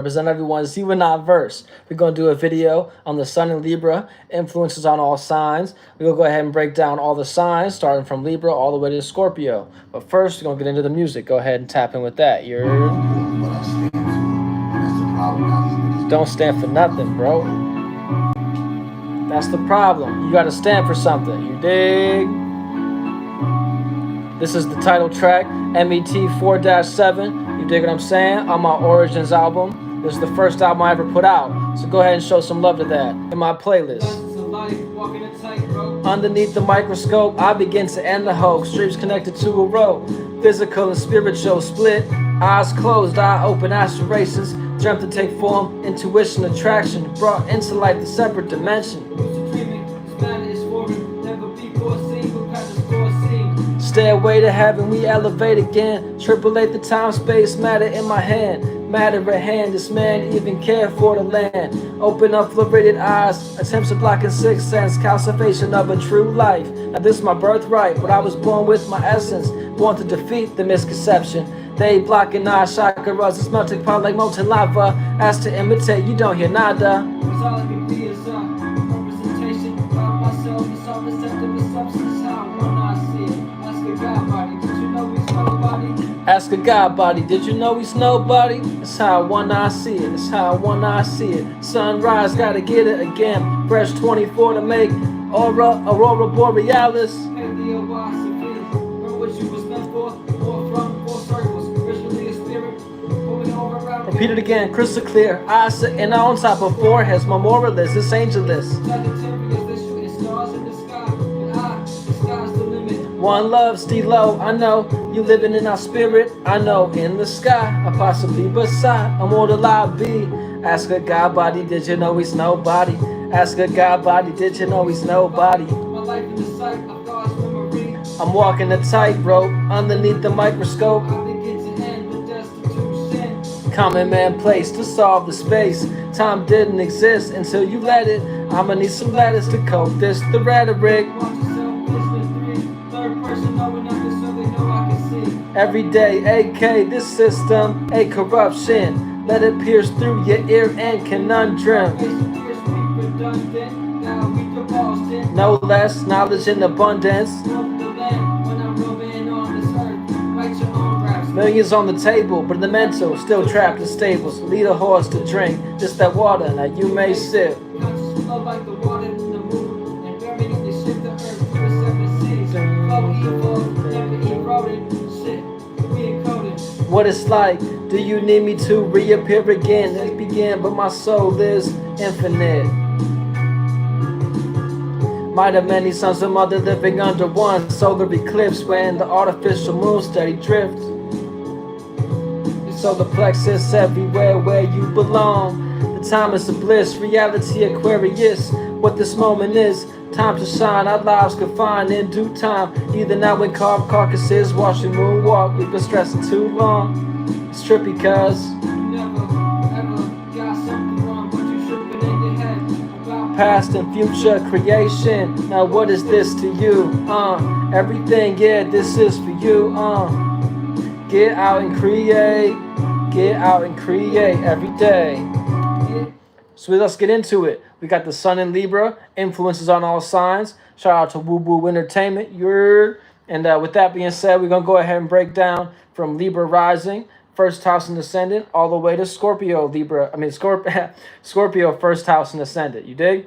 represent everyone's even not verse. We're going to do a video on the sun in Libra, influences on all signs. We're going to go ahead and break down all the signs, starting from Libra all the way to Scorpio. But first, we're going to get into the music. Go ahead and tap in with that. Don't stand for nothing, bro. That's the problem. You got to stand for something. You dig? This is the title track, MET 4-7. You dig what I'm saying? On my Origins album. This is the first album I ever put out. So go ahead and show some love to that in my playlist. Underneath the microscope, I begin to end the hoax. Streams connected to a rope. Physical and spiritual split. Eyes closed, eye open, aspirations. Dreamt to take form, intuition, attraction. Brought into light the separate dimension. Stairway to heaven, we elevate again. Triple eight the time, space, matter in my hand. Matter at hand, this man even care for the land. Open up fluoridated eyes, attempts to block in sixth sense. Calcification of a true life. Now this is my birthright, but I was born with my essence. Born to defeat the misconception. They blocking our chakras, it's melting pot like molten lava. Asked to imitate, you don't hear nada. All I can be is a representation of myself. It's all receptive of substance, how I see it. Ask a God body, did you know he's nobody? That's how one I see it, that's how one I see it. Sunrise, gotta get it again. Fresh 24 to make Aurora Borealis. Repeat it again, crystal clear. Eyes sitting on top of foreheads, memorialist, this angelist. One love, Stilo, I know you living in our spirit. I know in the sky, or possibly beside, immortal I'll be. Ask a God body, did you know he's nobody? Ask a God body, did you know he's nobody? My life in the sight of God's memory. I'm walking a tightrope underneath the microscope. Common man place to solve the space. Time didn't exist until you let it. I'ma need some letters to cope this, the rhetoric. Every day, AK, this system, a corruption. Let it pierce through your ear and conundrum. No less knowledge in abundance. Millions on the table, but the mental still trapped in stables. Lead a horse to drink, just that water, now you may sip. What it's like, do you need me to reappear again? Let's begin, but my soul is infinite. Might have many sons of mother living under one solar eclipse when the artificial moon steady drift. Solar plexus everywhere where you belong. The time is a bliss, reality Aquarius. What this moment is, time to shine, our lives confined in due time. Either now in carved carcasses, watching moonwalk. We've been stressing too long. It's trippy cause you never ever got something wrong, but you tripping in your head about past and future creation. Now what is this to you? Everything, yeah, this is for you. Get out and create. Get out and create every day. So let's get into it. We got the sun in Libra, influences on all signs. Shout out to Woo Woo Entertainment. And with that being said, we're going to go ahead and break down from Libra rising, first house and ascendant, all the way to Scorpio, Scorpio first house and ascendant. You dig?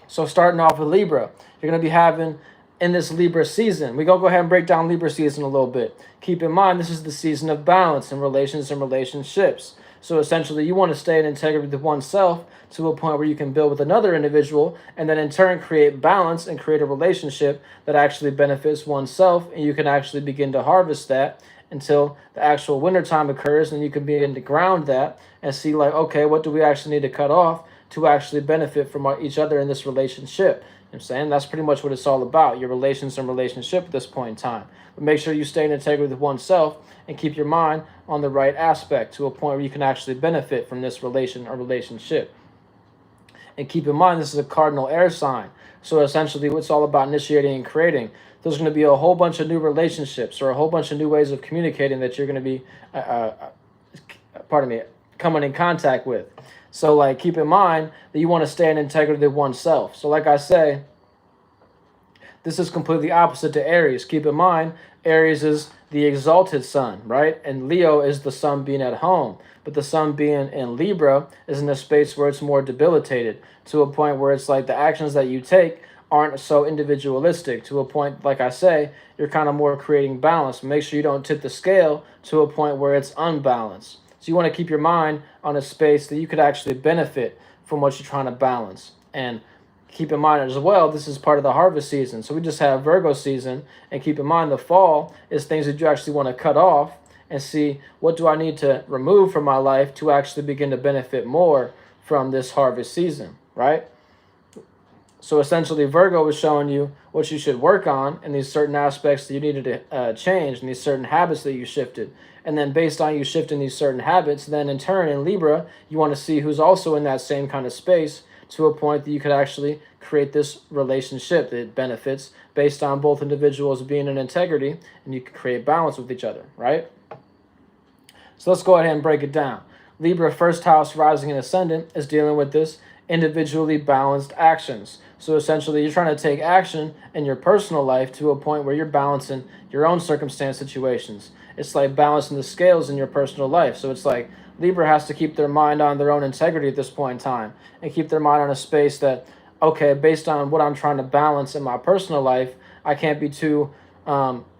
So starting off with Libra, you're going to be having in this Libra season. We're going to go ahead and break down Libra season a little bit. Keep in mind, this is the season of balance in relations and relationships. So essentially, you want to stay in integrity with oneself to a point where you can build with another individual and then in turn create balance and create a relationship that actually benefits oneself. And you can actually begin to harvest that until the actual winter time occurs, and you can begin to ground that and see like, okay, what do we actually need to cut off to actually benefit from each other in this relationship? You know what I'm saying? That's pretty much what it's all about, your relations and relationship at this point in time. But make sure you stay in integrity with oneself and keep your mind on the right aspect to a point where you can actually benefit from this relation or relationship. And keep in mind, this is a cardinal air sign. So essentially, it's all about initiating and creating. There's going to be a whole bunch of new relationships or a whole bunch of new ways of communicating that you're going to be, coming in contact with. So like keep in mind that you want to stay in integrity of oneself. So like I say, this is completely opposite to Aries. Keep in mind, Aries is the exalted sun, right? And Leo is the sun being at home. But the sun being in Libra is in a space where it's more debilitated, to a point where it's like the actions that you take aren't so individualistic, to a point, like I say, you're kind of more creating balance. Make sure you don't tip the scale to a point where it's unbalanced. So you want to keep your mind on a space that you could actually benefit from what you're trying to balance. And keep in mind as well, this is part of the harvest season. So we just have Virgo season, and keep in mind the fall is things that you actually want to cut off and see what do I need to remove from my life to actually begin to benefit more from this harvest season, right? So essentially Virgo is showing you what you should work on and these certain aspects that you needed to change and these certain habits that you shifted. And then based on you shifting these certain habits, then in turn in Libra, you want to see who's also in that same kind of space to a point that you could actually create this relationship that benefits based on both individuals being in integrity, and you can create balance with each other, right? So let's go ahead and break it down. Libra first house rising and ascendant is dealing with this individually balanced actions. So essentially you're trying to take action in your personal life to a point where you're balancing your own circumstance situations. It's like balancing the scales in your personal life. So it's like Libra has to keep their mind on their own integrity at this point in time and keep their mind on a space that, okay, based on what I'm trying to balance in my personal life, I can't be too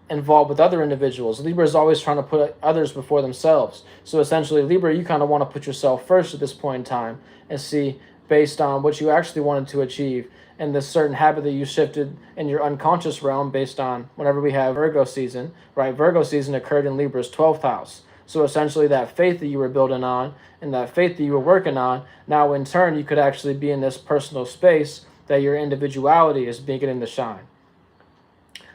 involved with other individuals. Libra is always trying to put others before themselves. So essentially, Libra, you kind of want to put yourself first at this point in time and see based on what you actually wanted to achieve and this certain habit that you shifted in your unconscious realm based on whenever we have Virgo season, right? Virgo season occurred in Libra's 12th house. So essentially that faith that you were building on and that faith that you were working on, now in turn, you could actually be in this personal space that your individuality is beginning to shine.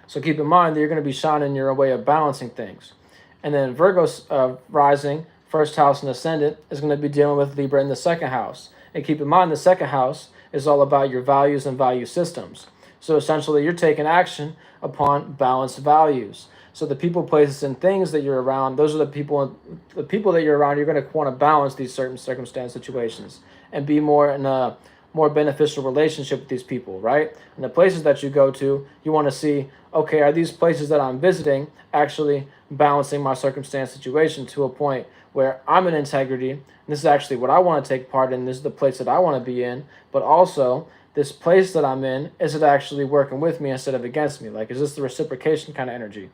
So keep in mind that you're going to be shining your way of balancing things. And then Virgo rising, first house and ascendant, is going to be dealing with Libra in the second house. And keep in mind the second house is all about your values and value systems. So essentially you're taking action upon balanced values. So the people, places, and things that you're around, those are the people that you're around, you're going to want to balance these certain circumstance situations and be more in a more beneficial relationship with these people, right? And the places that you go to, you want to see, okay, are these places that I'm visiting actually balancing my circumstance situation to a point where I'm in integrity, and this is actually what I want to take part in, this is the place that I want to be in, but also this place that I'm in, is it actually working with me instead of against me? Like, is this the reciprocation kind of energy,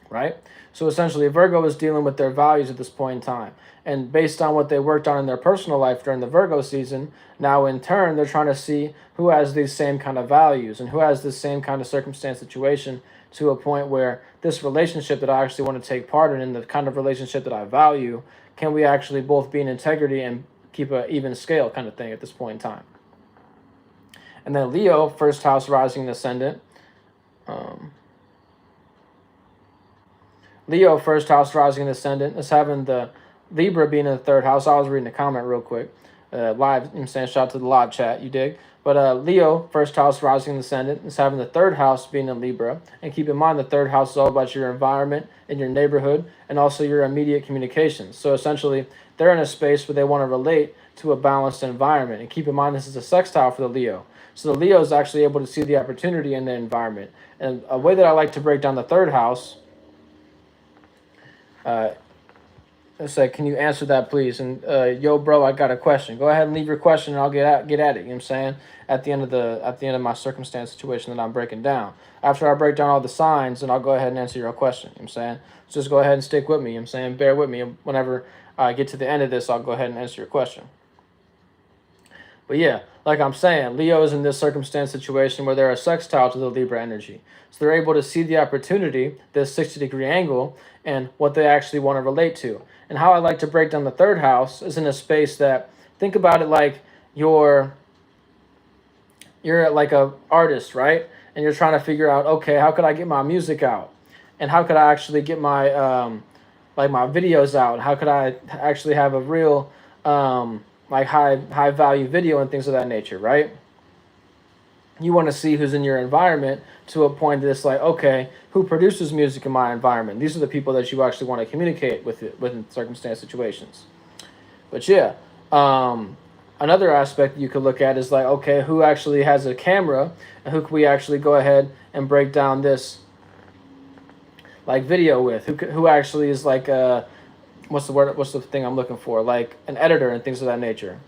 right? So essentially Virgo is dealing with their values at this point in time. And based on what they worked on in their personal life during the Virgo season, now in turn, they're trying to see who has these same kind of values and who has this same kind of circumstance situation to a point where this relationship that I actually want to take part in the kind of relationship that I value, can we actually both be in integrity and keep an even scale kind of thing at this point in time. And then Leo, first house rising and ascendant. Leo, first house rising and ascendant, is having the Libra being in the third house. I was reading a comment real quick. Live, I'm saying shout out to the live chat, you dig? But Leo, first house rising and ascendant, is having the third house being in Libra. And keep in mind the third house is all about your environment and your neighborhood and also your immediate communications. So essentially, they're in a space where they want to relate to a balanced environment. And keep in mind this is a sextile for the Leo. So the Leo is actually able to see the opportunity in the environment. And a way that I like to break down the third house, let's say, can you answer that, please? And yo, bro, I got a question. Go ahead and leave your question, and I'll get at it. You know what I'm saying? At the end of my circumstance situation that I'm breaking down. After I break down all the signs, then I'll go ahead and answer your question. You know what I'm saying? So just go ahead and stick with me. You know what I'm saying? Bear with me. Whenever I get to the end of this, I'll go ahead and answer your question. But yeah, like I'm saying, Leo is in this circumstance situation where they're a sextile to the Libra energy. So they're able to see the opportunity, this 60-degree angle, and what they actually want to relate to. And how I like to break down the third house is in a space that, think about it like you're like a artist, right? And you're trying to figure out, okay, how could I get my music out? And how could I actually get my my videos out? How could I actually have a real like high value video and things of that nature, right? You want to see who's in your environment to a point that's like, okay, who produces music in my environment? These are the people that you actually want to communicate with in circumstance situations. But yeah, another aspect you could look at is like, okay, who actually has a camera, and who can we actually go ahead and break down this like video with? Who actually is like what's the word? What's the thing I'm looking for? Like an editor and things of that nature.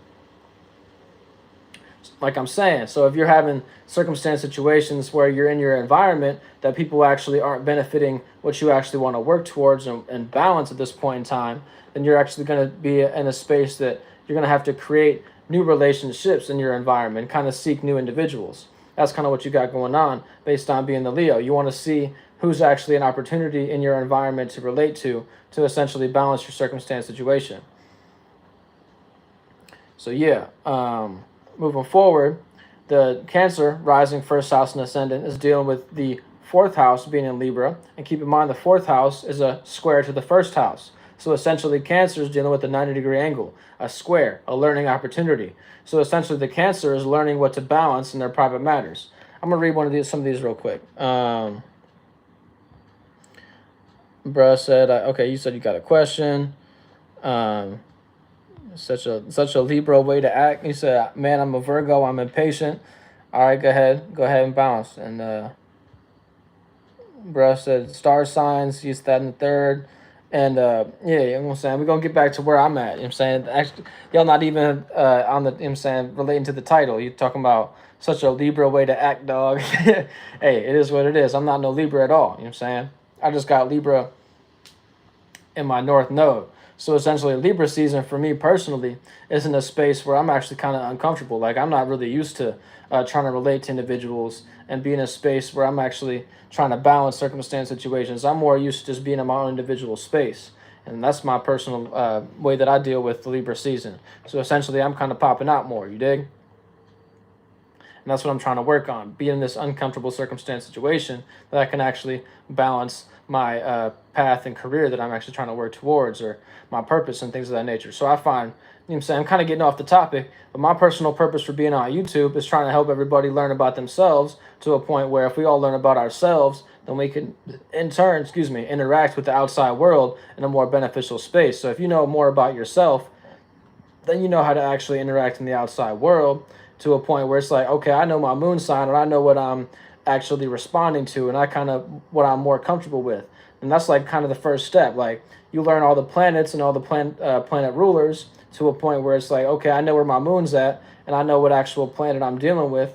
Like I'm saying, so if you're having circumstance situations where you're in your environment that people actually aren't benefiting what you actually want to work towards and balance at this point in time, then you're actually going to be in a space that you're going to have to create new relationships in your environment, kind of seek new individuals. That's kind of what you got going on based on being the Leo. You want to see who's actually an opportunity in your environment to relate to essentially balance your circumstance situation. So yeah, moving forward, the Cancer rising first house and ascendant is dealing with the fourth house being in Libra, and keep in mind the fourth house is a square to the first house. So essentially, Cancer is dealing with a 90-degree angle, a square, a learning opportunity. So essentially, the Cancer is learning what to balance in their private matters. I'm gonna read some of these real quick. Bruh said, okay, you said you got a question. Such a Libra way to act. He said, "Man, I'm a Virgo. I'm impatient." All right, go ahead and bounce. And bruh said, "Star signs. He's that in the third." And yeah, you know what I'm saying, we're gonna get back to where I'm at. You know what I'm saying, actually, y'all not even on the, you know what I'm saying, relating to the title. You talking about such a Libra way to act, dog. Hey, it is what it is. I'm not no Libra at all. You know what I'm saying? I just got Libra in my North Node. So essentially, Libra season for me personally is in a space where I'm actually kind of uncomfortable. Like I'm not really used to trying to relate to individuals and be in a space where I'm actually trying to balance circumstance situations. I'm more used to just being in my own individual space. And that's my personal way that I deal with the Libra season. So essentially, I'm kind of popping out more, you dig? And that's what I'm trying to work on, be in this uncomfortable circumstance situation that I can actually balance my path and career that I'm actually trying to work towards, or my purpose and things of that nature. So I find, you know what I'm saying, I'm kind of getting off the topic, but my personal purpose for being on YouTube is trying to help everybody learn about themselves to a point where if we all learn about ourselves, then we can in turn, interact with the outside world in a more beneficial space. So if you know more about yourself, then you know how to actually interact in the outside world to a point where it's like, okay, I know my moon sign and I know what I'm actually responding to, and I kind of what I'm more comfortable with. And that's like kind of the first step. Like you learn all the planets and all the planet rulers to a point where it's like, okay, I know where my moon's at and I know what actual planet I'm dealing with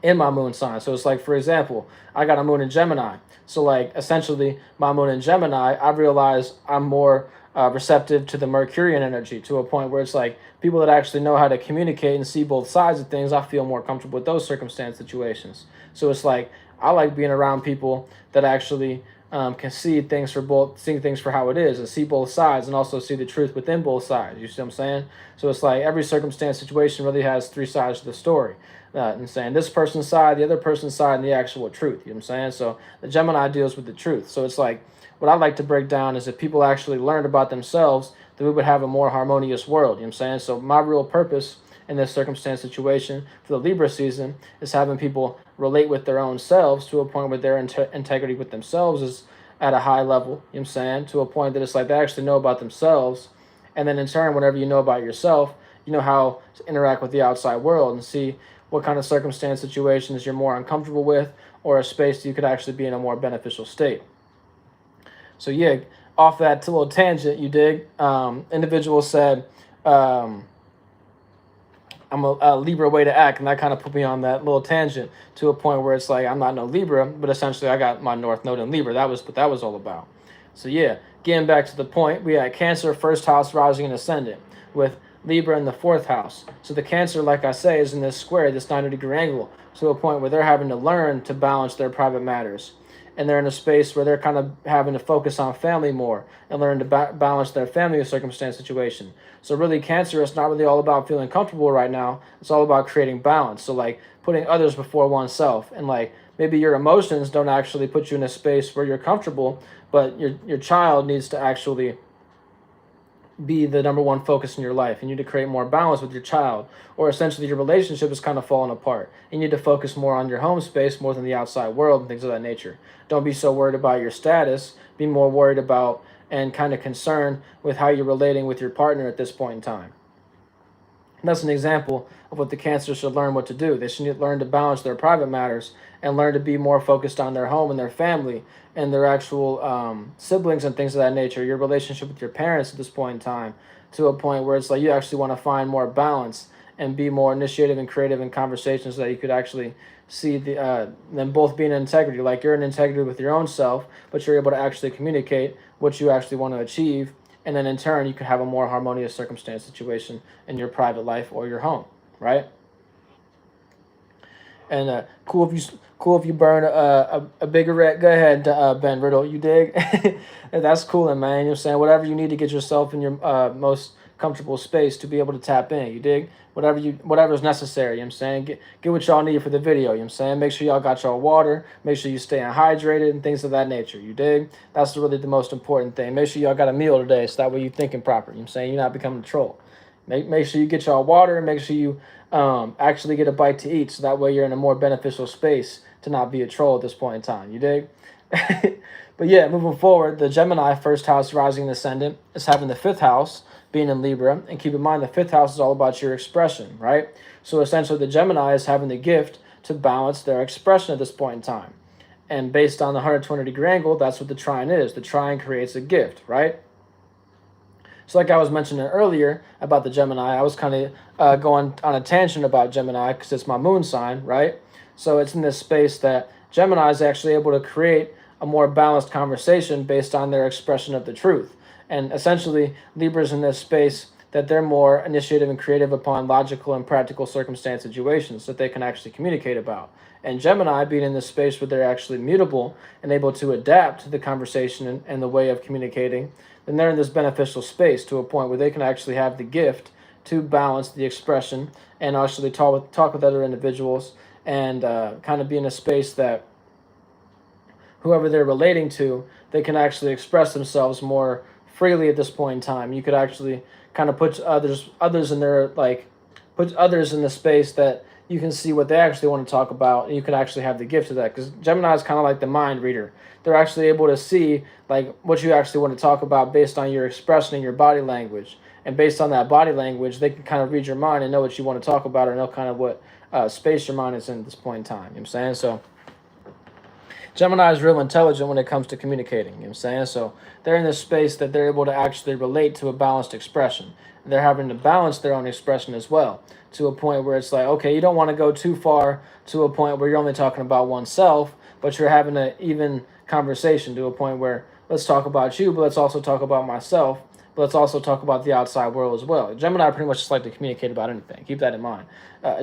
in my moon sign. So it's like, for example, I got a moon in Gemini. So like essentially my moon in Gemini, I realize I'm more receptive to the Mercurian energy to a point where it's like people that actually know how to communicate and see both sides of things, I feel more comfortable with those circumstance situations. So it's like I like being around people that actually can see things for how it is and see both sides and also see the truth within both sides. You see what I'm saying? So it's like every circumstance situation really has three sides to the story. And saying this person's side, the other person's side, and the actual truth. You know what I'm saying? So the Gemini deals with the truth. So it's like what I like to break down is if people actually learned about themselves, then we would have a more harmonious world. You know what I'm saying? So my real purpose in this circumstance situation for the Libra season is having people relate with their own selves to a point where their integrity with themselves is at a high level. You know what I'm saying? To a point that it's like they actually know about themselves. And then in turn, whenever you know about yourself, you know how to interact with the outside world and see what kind of circumstance situations you're more uncomfortable with, or a space that you could actually be in a more beneficial state. So yeah, off that little tangent, you dig? Individual said, I'm a Libra way to act, and that kind of put me on that little tangent to a point where it's like I'm not no Libra, but essentially I got my North Node in Libra. That was what that was all about. So yeah, getting back to the point, we had Cancer, first house, rising and ascendant, with Libra in the fourth house. So the Cancer, like I say, is in this square, this 90-degree angle, to a point where they're having to learn to balance their private matters. And they're in a space where they're kind of having to focus on family more and learn to balance their family circumstance situation. So really, Cancer is not really all about feeling comfortable right now. It's all about creating balance. So like putting others before oneself, and like maybe your emotions don't actually put you in a space where you're comfortable, but your child needs to actually be the number one focus in your life. You need to create more balance with your child, or essentially your relationship is kind of falling apart. You need to focus more on your home space more than the outside world and things of that nature. Don't be so worried about your status. Be more worried about and kind of concerned with how you're relating with your partner at this point in time. And that's an example of what the Cancer should learn what to do. They should learn to balance their private matters and learn to be more focused on their home and their family and their actual siblings and things of that nature, your relationship with your parents at this point in time, to a point where it's like you actually want to find more balance and be more initiative and creative in conversations so that you could actually see them both being in integrity. Like you're in integrity with your own self, but you're able to actually communicate what you actually want to achieve. And then in turn, you can have a more harmonious circumstance situation in your private life or your home, right? And cool if you burn a cigarette. Go ahead, Ben Riddle. You dig? That's cool, man. You know what I'm saying? Whatever you need to get yourself in your most comfortable space to be able to tap in. You dig? Whatever is necessary. You know what I'm saying? Get what y'all need for the video. You know what I'm saying? Make sure y'all got y'all water. Make sure you stay hydrated and things of that nature. You dig? That's really the most important thing. Make sure y'all got a meal today, so that way you're thinking proper. You know what I'm saying? You're not becoming a troll. Make sure you get y'all water. Make sure you actually get a bite to eat, so that way you're in a more beneficial space to not be a troll at this point in time. You dig? But yeah, moving forward, the Gemini first house rising and ascendant is having the fifth house being in Libra. And keep in mind, the fifth house is all about your expression, right? So essentially, the Gemini is having the gift to balance their expression at this point in time. And based on the 120-degree angle, that's what the trine is. The trine creates a gift, right? So like I was mentioning earlier about the Gemini, I was kind of going on a tangent about Gemini because it's my moon sign, right? So it's in this space that Gemini is actually able to create a more balanced conversation based on their expression of the truth. And essentially, Libra's in this space that they're more initiative and creative upon logical and practical circumstance situations that they can actually communicate about. And Gemini being in this space where they're actually mutable and able to adapt to the conversation and the way of communicating, then they're in this beneficial space to a point where they can actually have the gift to balance the expression and actually talk with other individuals and kind of be in a space that whoever they're relating to, they can actually express themselves more freely at this point in time. You could actually kind of put others in their put others in the space that you can see what they actually want to talk about, and you can actually have the gift of that. Because Gemini is kind of like the mind reader. They're actually able to see like what you actually want to talk about based on your expression and your body language. And based on that body language, they can kind of read your mind and know what you want to talk about or know kind of what space your mind is in at this point in time. You know what I'm saying? So Gemini is real intelligent when it comes to communicating. You know what I'm saying? So they're in this space that they're able to actually relate to a balanced expression. They're having to balance their own expression as well, to a point where it's like, okay, you don't want to go too far to a point where you're only talking about oneself, but you're having an even conversation to a point where let's talk about you, but let's also talk about myself, but let's also talk about the outside world as well. Gemini pretty much just like to communicate about anything. Keep that in mind.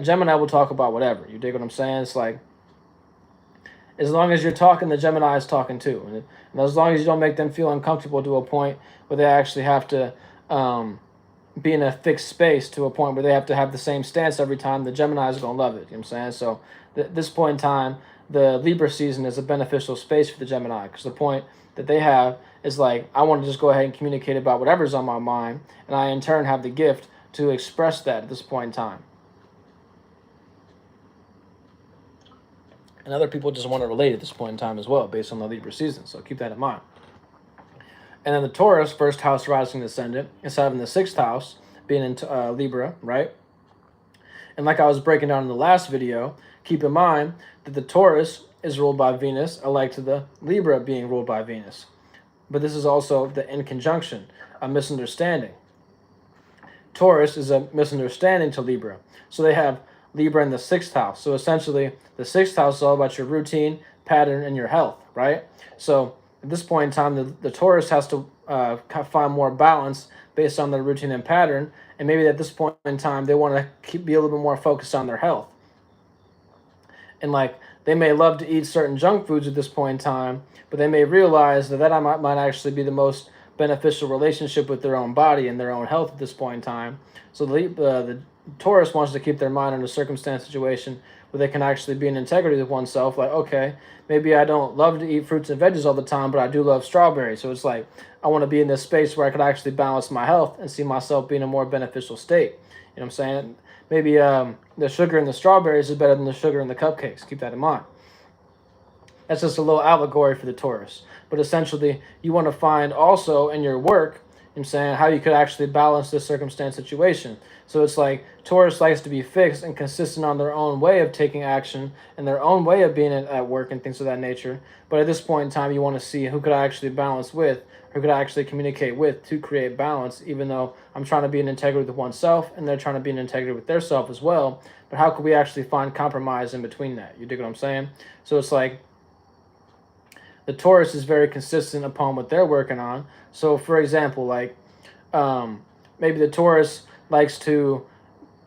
Gemini will talk about whatever. You dig what I'm saying? It's like, as long as you're talking, the Gemini is talking too. And as long as you don't make them feel uncomfortable to a point where they actually have to be in a fixed space to a point where they have to have the same stance every time, the Gemini is going to love it. You know what I'm saying? So at this point in time, the Libra season is a beneficial space for the Gemini, because the point that they have is like, I want to just go ahead and communicate about whatever's on my mind, and I in turn have the gift to express that at this point in time. And other people just want to relate at this point in time as well, based on the Libra season. So keep that in mind. And then the Taurus, first house rising ascendant, is having the sixth house being in Libra, right? And like I was breaking down in the last video, keep in mind that the Taurus is ruled by Venus, alike to the Libra being ruled by Venus. But this is also the in conjunction, a misunderstanding. Taurus is a misunderstanding to Libra. So they have Libra in the sixth house. So essentially, the sixth house is all about your routine, pattern, and your health, right? So at this point in time, the Taurus has to find more balance based on their routine and pattern. And maybe at this point in time, they want to be a little bit more focused on their health. And like, they may love to eat certain junk foods at this point in time, but they may realize that might actually be the most beneficial relationship with their own body and their own health at this point in time. So the Taurus wants to keep their mind in a circumstance situation where they can actually be in integrity with oneself. Like, okay, maybe I don't love to eat fruits and veggies all the time, but I do love strawberries. So it's like, I want to be in this space where I could actually balance my health and see myself being in a more beneficial state. You know what I'm saying? Maybe the sugar in the strawberries is better than the sugar in the cupcakes. Keep that in mind. That's just a little allegory for the Taurus. But essentially, you want to find also in your work, I'm saying, how you could actually balance this circumstance situation. So it's like Taurus likes to be fixed and consistent on their own way of taking action and their own way of being at work and things of that nature. But at this point in time, you want to see who could I actually balance with, who could I actually communicate with to create balance, even though I'm trying to be in integrity with oneself and they're trying to be in integrity with their self as well. But how could we actually find compromise in between that? You dig what I'm saying? So it's like the Taurus is very consistent upon what they're working on. So, for example, like maybe the Taurus likes to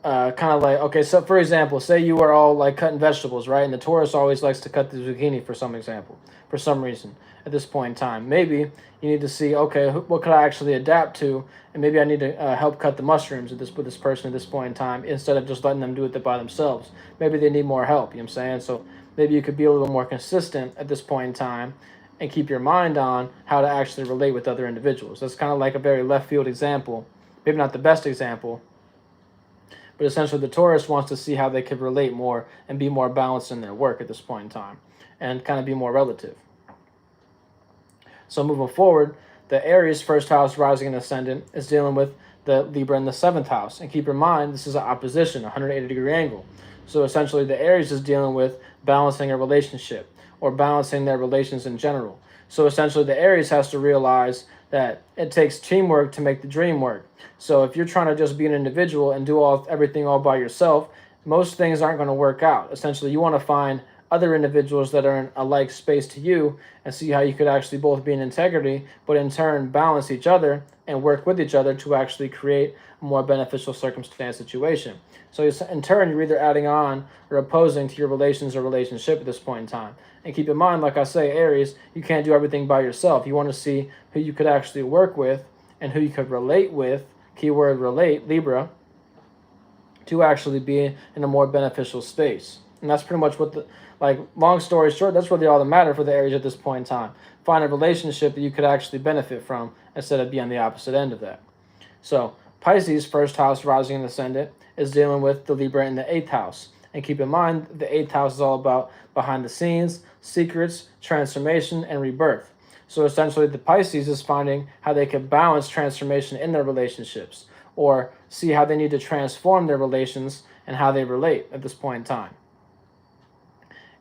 kind of like, okay, so for example, say you are all like cutting vegetables, right? And the Taurus always likes to cut the zucchini for some example, for some reason at this point in time. Maybe you need to see, okay, what could I actually adapt to? And maybe I need to help cut the mushrooms with this person at this point in time instead of just letting them do it by themselves. Maybe they need more help, you know what I'm saying? So maybe you could be a little more consistent at this point in time and keep your mind on how to actually relate with other individuals. That's kind of like a very left field example, maybe not the best example, but essentially the Taurus wants to see how they could relate more and be more balanced in their work at this point in time and kind of be more relative. So moving forward, the Aries first house rising and ascendant is dealing with the Libra in the 7th house. And keep in mind, this is an opposition, 180-degree angle. So essentially the Aries is dealing with balancing a relationship or balancing their relations in general. So essentially the Aries has to realize that it takes teamwork to make the dream work. So if you're trying to just be an individual and do everything all by yourself, most things aren't going to work out. Essentially, you want to find other individuals that are in a like space to you and see how you could actually both be in integrity, but in turn balance each other and work with each other to actually create a more beneficial circumstance situation. So in turn, you're either adding on or opposing to your relations or relationship at this point in time. And keep in mind, like I say, Aries, you can't do everything by yourself. You want to see who you could actually work with and who you could relate with, keyword relate, Libra, to actually be in a more beneficial space. And that's pretty much what long story short, that's really all that matters for the Aries at this point in time. Find a relationship that you could actually benefit from instead of being on the opposite end of that. So Pisces, first house rising and ascendant, is dealing with the Libra in the 8th house. And keep in mind, the 8th house is all about behind the scenes, secrets, transformation, and rebirth. So essentially, the Pisces is finding how they can balance transformation in their relationships or see how they need to transform their relations and how they relate at this point in time.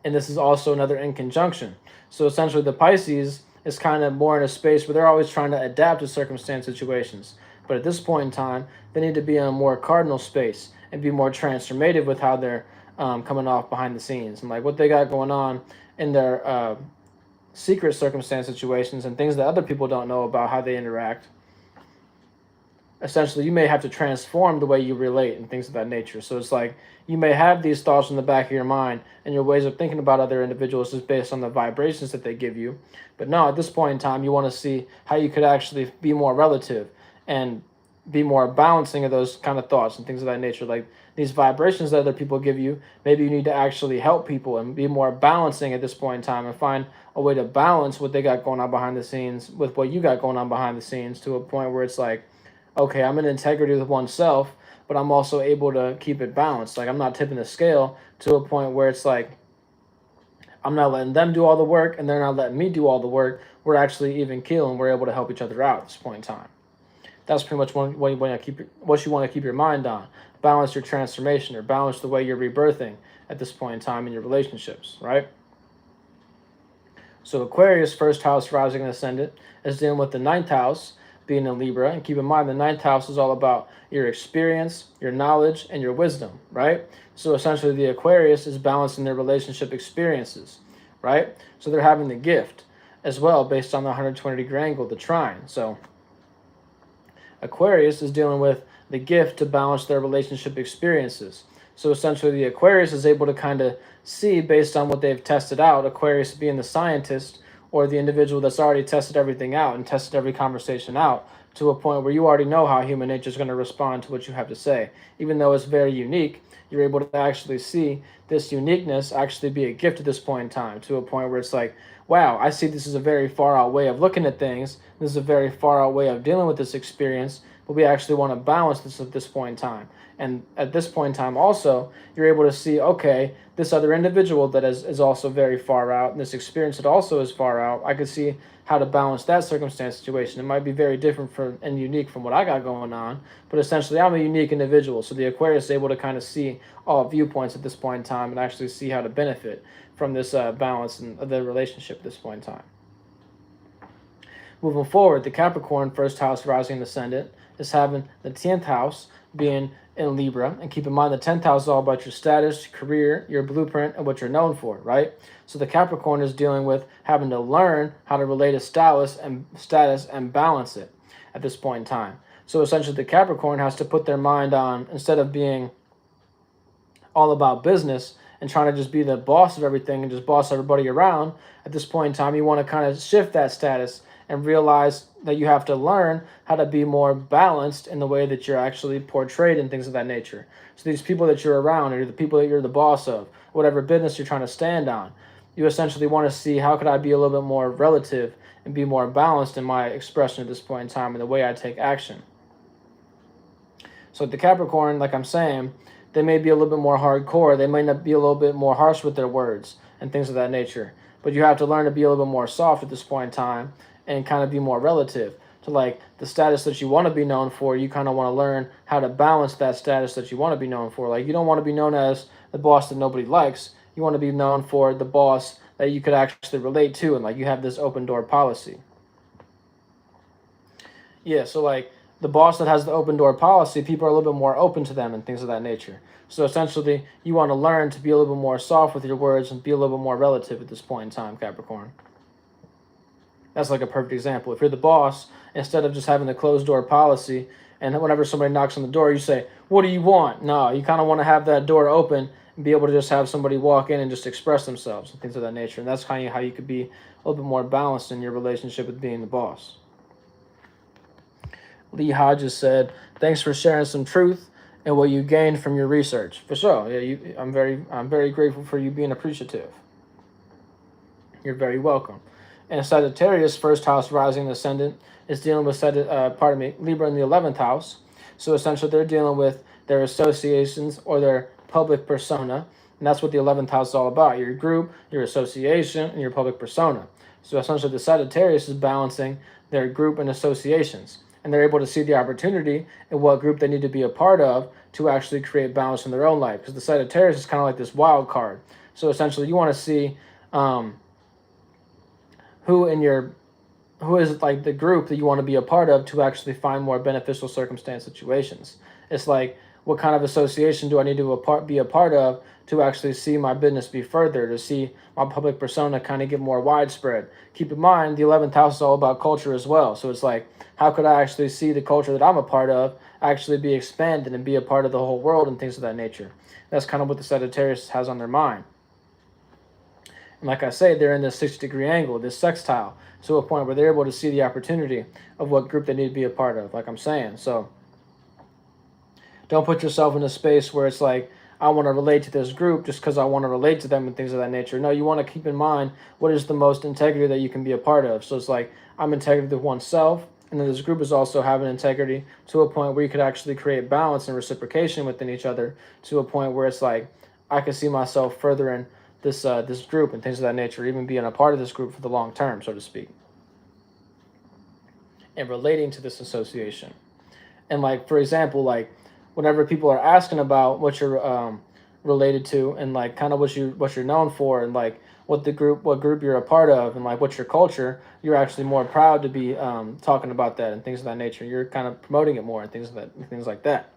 And this is also another in conjunction. So essentially, the Pisces is kind of more in a space where they're always trying to adapt to circumstance situations. But at this point in time, they need to be in a more cardinal space and be more transformative with how they're coming off behind the scenes and like what they got going on in their secret circumstance situations and things that other people don't know about how they interact. Essentially, you may have to transform the way you relate and things of that nature. So it's like you may have these thoughts in the back of your mind and your ways of thinking about other individuals is based on the vibrations that they give you. But no, at this point in time, you want to see how you could actually be more relative and be more balancing of those kind of thoughts and things of that nature. Like these vibrations that other people give you, maybe you need to actually help people and be more balancing at this point in time and find a way to balance what they got going on behind the scenes with what you got going on behind the scenes to a point where it's like, okay, I'm in integrity with oneself, but I'm also able to keep it balanced. Like I'm not tipping the scale to a point where it's like, I'm not letting them do all the work and they're not letting me do all the work. We're actually even keel and we're able to help each other out at this point in time. That's pretty much what you want to keep your mind on. Balance your transformation or balance the way you're rebirthing at this point in time in your relationships, right? So Aquarius, first house rising and ascendant, is dealing with the 9th house being in Libra. And keep in mind, the 9th house is all about your experience, your knowledge, and your wisdom, right? So essentially the Aquarius is balancing their relationship experiences, right? So they're having the gift as well based on the 120-degree angle, the trine. So Aquarius is dealing with the gift to balance their relationship experiences. So essentially the Aquarius is able to kind of see based on what they've tested out, Aquarius being the scientist or the individual that's already tested everything out and tested every conversation out to a point where you already know how human nature is going to respond to what you have to say. Even though it's very unique, you're able to actually see this uniqueness actually be a gift at this point in time to a point where it's like, wow, I see this is a very far out way of looking at things. This is a very far out way of dealing with this experience but we actually want to balance this at this point in time. And at this point in time also, you're able to see, okay, this other individual that is also very far out, and this experience that also is far out, I could see how to balance that circumstance situation. It might be very different and unique from what I got going on, but essentially I'm a unique individual. So the Aquarius is able to kind of see all viewpoints at this point in time and actually see how to benefit from this balance and the relationship at this point in time. Moving forward, the Capricorn first house rising ascendant is having the 10th house being in Libra. And keep in mind, the 10th house is all about your status, career, your blueprint, and what you're known for, right? So the Capricorn is dealing with having to learn how to relate a status and balance it at this point in time. So essentially, the Capricorn has to put their mind on, instead of being all about business and trying to just be the boss of everything and just boss everybody around, at this point in time, you want to kind of shift that status and realize that you have to learn how to be more balanced in the way that you're actually portrayed and things of that nature. So these people that you're around, or the people that you're the boss of, whatever business you're trying to stand on, you essentially want to see, how could I be a little bit more relative and be more balanced in my expression at this point in time and the way I take action. So the Capricorn, like I'm saying, they may be a little bit more hardcore. They may not be a little bit more harsh with their words and things of that nature. But you have to learn to be a little bit more soft at this point in time and kind of be more relative to, like, the status that you want to be known for. You kind of want to learn how to balance that status that you want to be known for. Like, you don't want to be known as the boss that nobody likes. You want to be known for the boss that you could actually relate to, and like you have this open door policy. Yeah, so like the boss that has the open door policy, people are a little bit more open to them and things of that nature. So essentially, you want to learn to be a little bit more soft with your words and be a little bit more relative at this point in time, Capricorn. That's like a perfect example. If you're the boss, instead of just having the closed door policy, and whenever somebody knocks on the door, you say, "What do you want?" No, you kind of want to have that door open and be able to just have somebody walk in and just express themselves and things of that nature. And that's kind of how you could be a little bit more balanced in your relationship with being the boss. Lee Hodges said, "Thanks for sharing some truth and what you gained from your research." For sure. Yeah, I'm very grateful for you being appreciative. You're very welcome. And Sagittarius, first house rising ascendant, is dealing with Libra in the 11th house. So essentially, they're dealing with their associations or their public persona, and that's what the 11th house is all about: your group, your association, and your public persona. So essentially, the Sagittarius is balancing their group and associations, and they're able to see the opportunity in what group they need to be a part of to actually create balance in their own life. Because the Sagittarius is kind of like this wild card. So essentially, you want to see who is like the group that you want to be a part of to actually find more beneficial circumstance situations. It's like, what kind of association do I need to be a part of to actually see my business be furthered, to see my public persona kind of get more widespread? Keep in mind, the 11th house is all about culture as well. So it's like, how could I actually see the culture that I'm a part of actually be expanded and be a part of the whole world and things of that nature? That's kind of what the Sagittarius has on their mind. And like I say, they're in this 60-degree angle, this sextile, to a point where they're able to see the opportunity of what group they need to be a part of, like I'm saying. So don't put yourself in a space where it's like, I want to relate to this group just because I want to relate to them and things of that nature. No, you want to keep in mind what is the most integrity that you can be a part of. So it's like, I'm integrated with oneself, and then this group is also having integrity to a point where you could actually create balance and reciprocation within each other, to a point where it's like, I can see myself furthering this group and things of that nature, even being a part of this group for the long term, so to speak, and relating to this association. And like, for example, like whenever people are asking about what you're related to, and like kind of what you're known for, and like what group you're a part of, and like what's your culture, you're actually more proud to be talking about that and things of that nature. You're kind of promoting it more and things like that.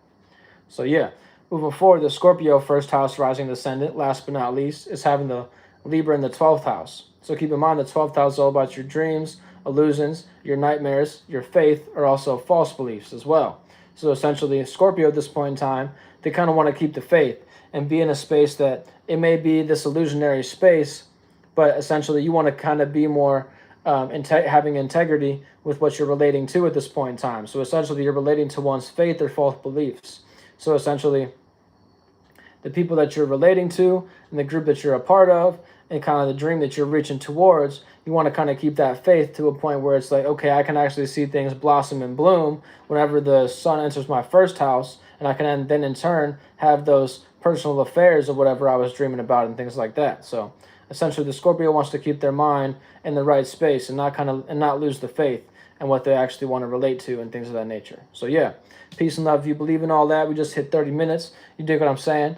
So yeah. Moving forward, the Scorpio first house rising ascendant, last but not least, is having the Libra in the 12th house. So keep in mind, the 12th house is all about your dreams, illusions, your nightmares, your faith, or also false beliefs as well. So essentially, Scorpio at this point in time, they kind of want to keep the faith and be in a space that it may be this illusionary space, but essentially you want to kind of be more having integrity with what you're relating to at this point in time. So essentially, you're relating to one's faith or false beliefs. So essentially, the people that you're relating to and the group that you're a part of and kind of the dream that you're reaching towards, you want to kind of keep that faith to a point where it's like, okay, I can actually see things blossom and bloom whenever the sun enters my first house, and I can then in turn have those personal affairs of whatever I was dreaming about and things like that. So essentially, the Scorpio wants to keep their mind in the right space and not lose the faith and what they actually want to relate to and things of that nature. So yeah, peace and love. If you believe in all that, we just hit 30 minutes. You dig what I'm saying?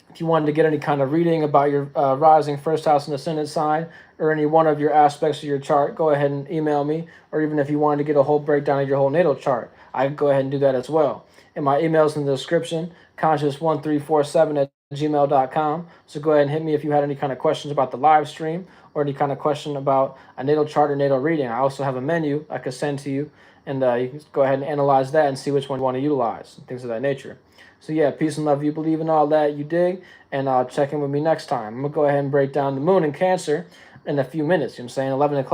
If you wanted to get any kind of reading about your rising, first house, and ascendant sign, or any one of your aspects of your chart, go ahead and email me. Or even if you wanted to get a whole breakdown of your whole natal chart, I can go ahead and do that as well. And my email's in the description, conscious1347@gmail.com. So go ahead and hit me if you had any kind of questions about the live stream or any kind of question about a natal chart or natal reading. I also have a menu I could send to you, and you can go ahead and analyze that and see which one you want to utilize and things of that nature. So yeah, peace and love. You believe in all that, you dig, and check in with me next time. I'm going to go ahead and break down the moon in Cancer in a few minutes. You know what I'm saying? 11 o'clock.